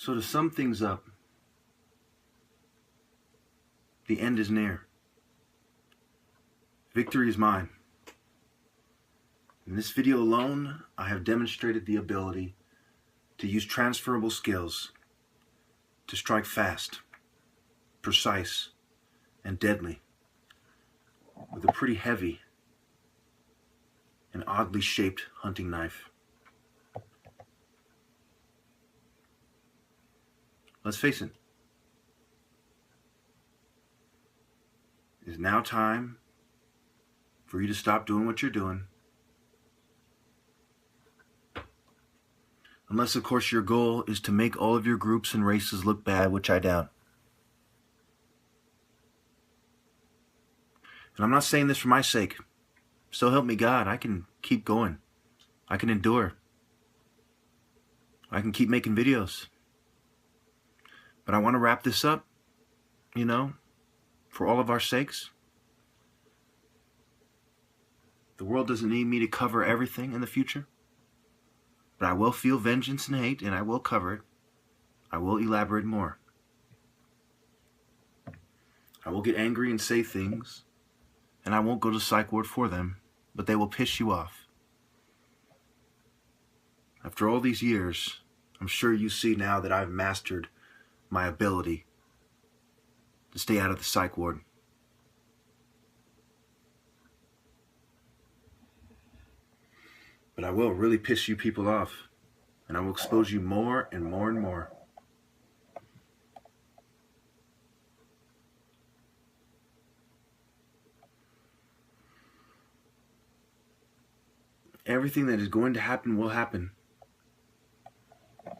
So to sum things up, the end is near. Victory is mine. In this video alone, I have demonstrated the ability to use transferable skills to strike fast, precise, and deadly with a pretty heavy and oddly shaped hunting knife. Let's face it, it is now time for you to stop doing what you're doing. Unless, of course, your goal is to make all of your groups and races look bad, which I doubt. And I'm not saying this for my sake. So help me God, I can keep going. I can endure. I can keep making videos. But I want to wrap this up, for all of our sakes. The world doesn't need me to cover everything in the future. But I will feel vengeance and hate, and I will cover it. I will elaborate more. I will get angry and say things, and I won't go to psych ward for them, but they will piss you off. After all these years, I'm sure you see now that I've mastered my ability to stay out of the psych ward. But I will really piss you people off, and I will expose you more and more and more. Everything that is going to happen will happen.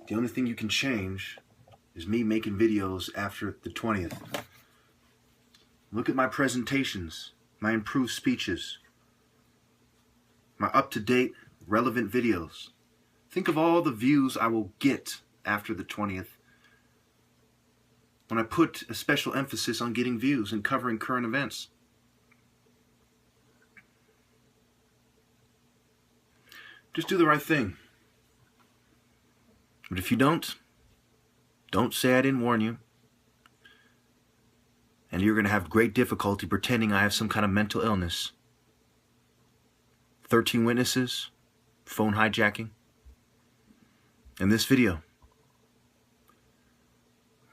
The only thing you can change is me making videos after the 20th. Look at my presentations, my improved speeches, my up-to-date relevant videos. Think of all the views I will get after the 20th when I put a special emphasis on getting views and covering current events. Just do the right thing. But if you don't say I didn't warn you. And you're going to have great difficulty pretending I have some kind of mental illness. 13 witnesses, phone hijacking. In this video,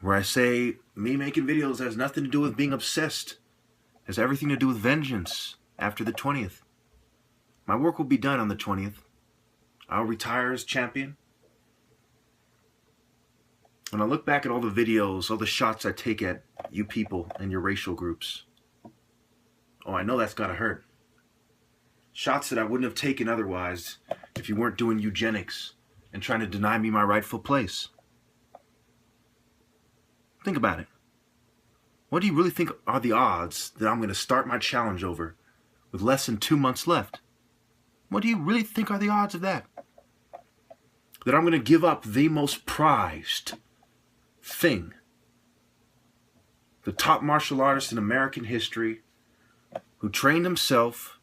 where I say me making videos has nothing to do with being obsessed. It has everything to do with vengeance after the 20th. My work will be done on the 20th. I'll retire as champion. When I look back at all the videos, all the shots I take at you people and your racial groups, I know that's gotta hurt. Shots that I wouldn't have taken otherwise if you weren't doing eugenics and trying to deny me my rightful place. Think about it. What do you really think are the odds that I'm going to start my challenge over with less than 2 months left? What do you really think are the odds of that? That I'm going to give up the most prized thing, the top martial artist in American history, who trained himself,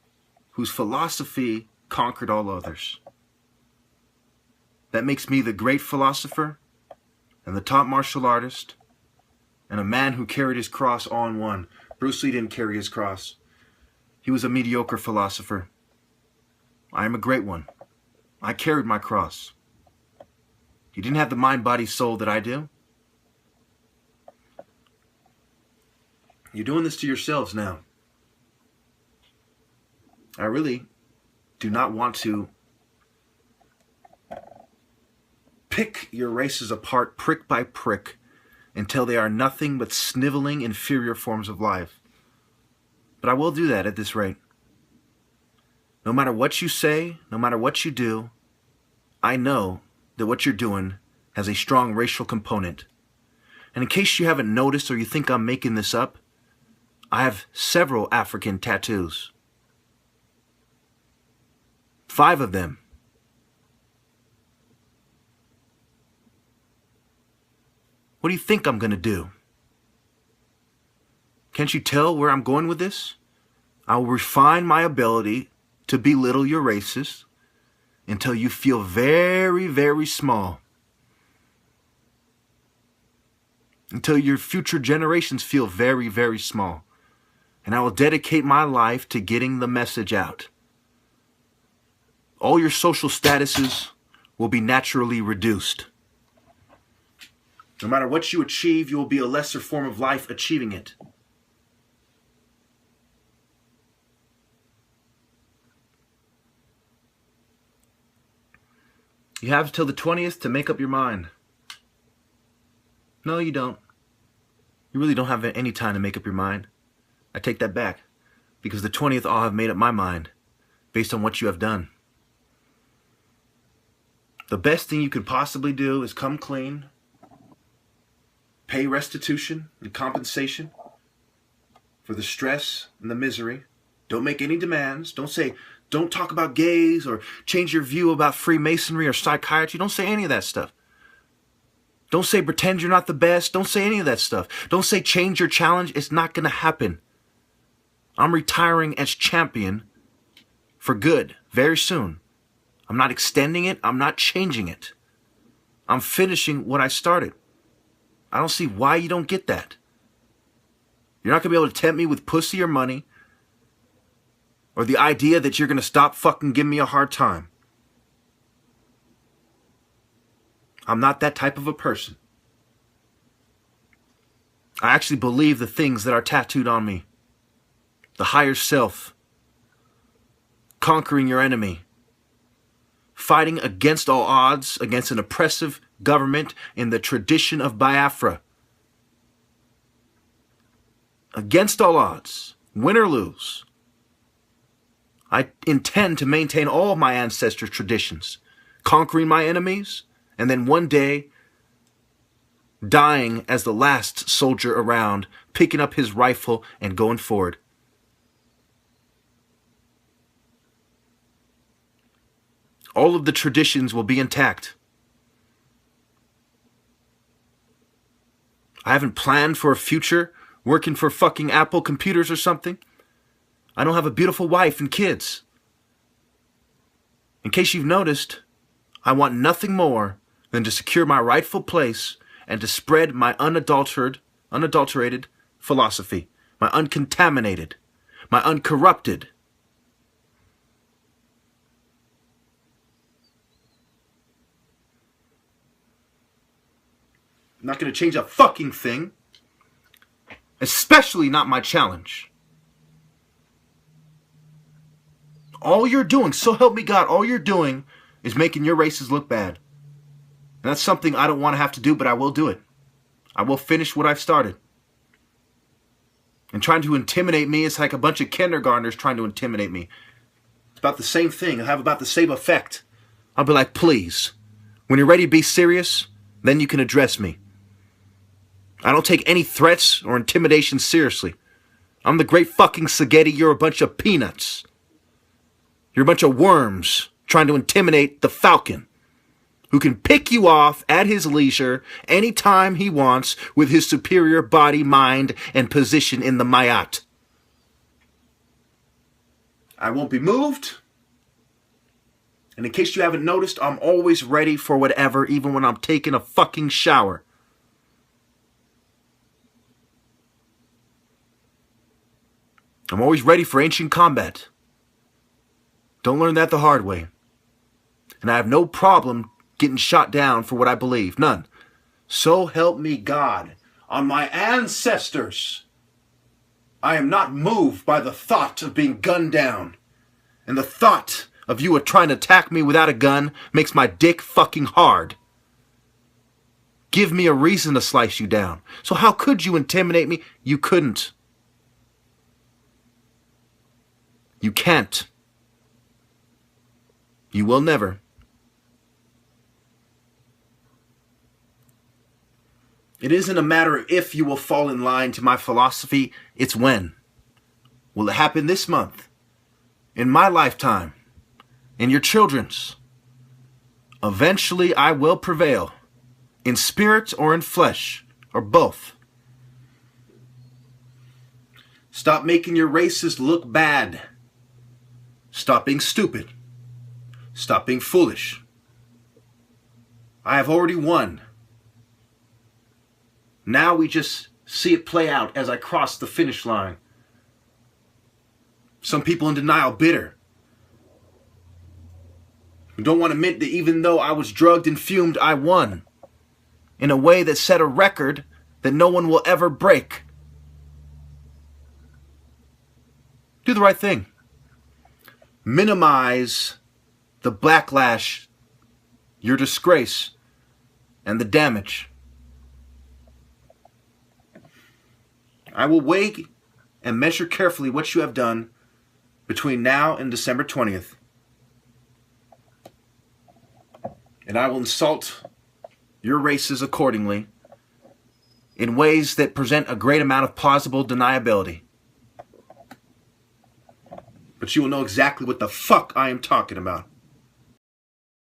whose philosophy conquered all others. That makes me the great philosopher and the top martial artist and a man who carried his cross all in one. Bruce Lee didn't carry his cross. He was a mediocre philosopher. I am a great one. I carried my cross. He didn't have the mind, body, soul that I do. You're doing this to yourselves now. I really do not want to pick your races apart prick by prick until they are nothing but sniveling inferior forms of life. But I will do that at this rate. No matter what you say, no matter what you do, I know that what you're doing has a strong racial component. And in case you haven't noticed or you think I'm making this up, I have several African tattoos. 5 of them. What do you think I'm going to do? Can't you tell where I'm going with this? I will refine my ability to belittle your races until you feel very, very small. until your future generations feel very, very small. And I will dedicate my life to getting the message out. All your social statuses will be naturally reduced. No matter what you achieve, you will be a lesser form of life achieving it. You have till the 20th to make up your mind. No, you don't. You really don't have any time to make up your mind. I take that back, because the 20th I'll have made up my mind based on what you have done. The best thing you could possibly do is come clean, pay restitution and compensation for the stress and the misery. Don't make any demands. Don't talk about gays or change your view about Freemasonry or psychiatry. Don't say any of that stuff. Don't say pretend you're not the best. Don't say any of that stuff. Don't say change your challenge. It's not going to happen. I'm retiring as champion for good very soon. I'm not extending it. I'm not changing it. I'm finishing what I started. I don't see why you don't get that. You're not going to be able to tempt me with pussy or money, or the idea that you're going to stop fucking giving me a hard time. I'm not that type of a person. I actually believe the things that are tattooed on me. The higher self. Conquering your enemy. Fighting against all odds, against an oppressive government in the tradition of Biafra. Against all odds, win or lose. I intend to maintain all of my ancestors' traditions, conquering my enemies, and then one day dying as the last soldier around, picking up his rifle and going forward. All of the traditions will be intact. I haven't planned for a future working for fucking Apple computers or something. I don't have a beautiful wife and kids. In case you've noticed, I want nothing more than to secure my rightful place and to spread my unadulterated philosophy, my uncontaminated, my uncorrupted. I'm not going to change a fucking thing, especially not my challenge. All you're doing, so help me God, all you're doing is making your races look bad. And that's something I don't want to have to do, but I will do it. I will finish what I've started. And trying to intimidate me is like a bunch of kindergartners trying to intimidate me. It's about the same thing. It'll have about the same effect. I'll be like, please, when you're ready to be serious, then you can address me. I don't take any threats or intimidation seriously. I'm the great fucking spaghetti. You're a bunch of peanuts. You're a bunch of worms trying to intimidate the Falcon, who can pick you off at his leisure anytime he wants with his superior body, mind, and position in the Mayat. I won't be moved. And in case you haven't noticed, I'm always ready for whatever, even when I'm taking a fucking shower. I'm always ready for ancient combat. Don't learn that the hard way. And I have no problem getting shot down for what I believe. None. So help me God. On my ancestors. I am not moved by the thought of being gunned down. And the thought of you trying to attack me without a gun makes my dick fucking hard. Give me a reason to slice you down. So how could you intimidate me? You couldn't. You can't. You will never. It isn't a matter of if you will fall in line to my philosophy, it's when. Will it happen this month? In my lifetime? In your children's? Eventually I will prevail. In spirit or in flesh, or both. Stop making your races look bad. Stop being stupid. Stop being foolish. I have already won. Now we just see it play out as I cross the finish line. Some people in denial, bitter. Who don't want to admit that even though I was drugged and fumed, I won. In a way that set a record that no one will ever break. Do the right thing. Minimize the backlash, your disgrace, and the damage. I will weigh and measure carefully what you have done between now and December 20th. And I will insult your races accordingly in ways that present a great amount of plausible deniability. But you will know exactly what the fuck I am talking about.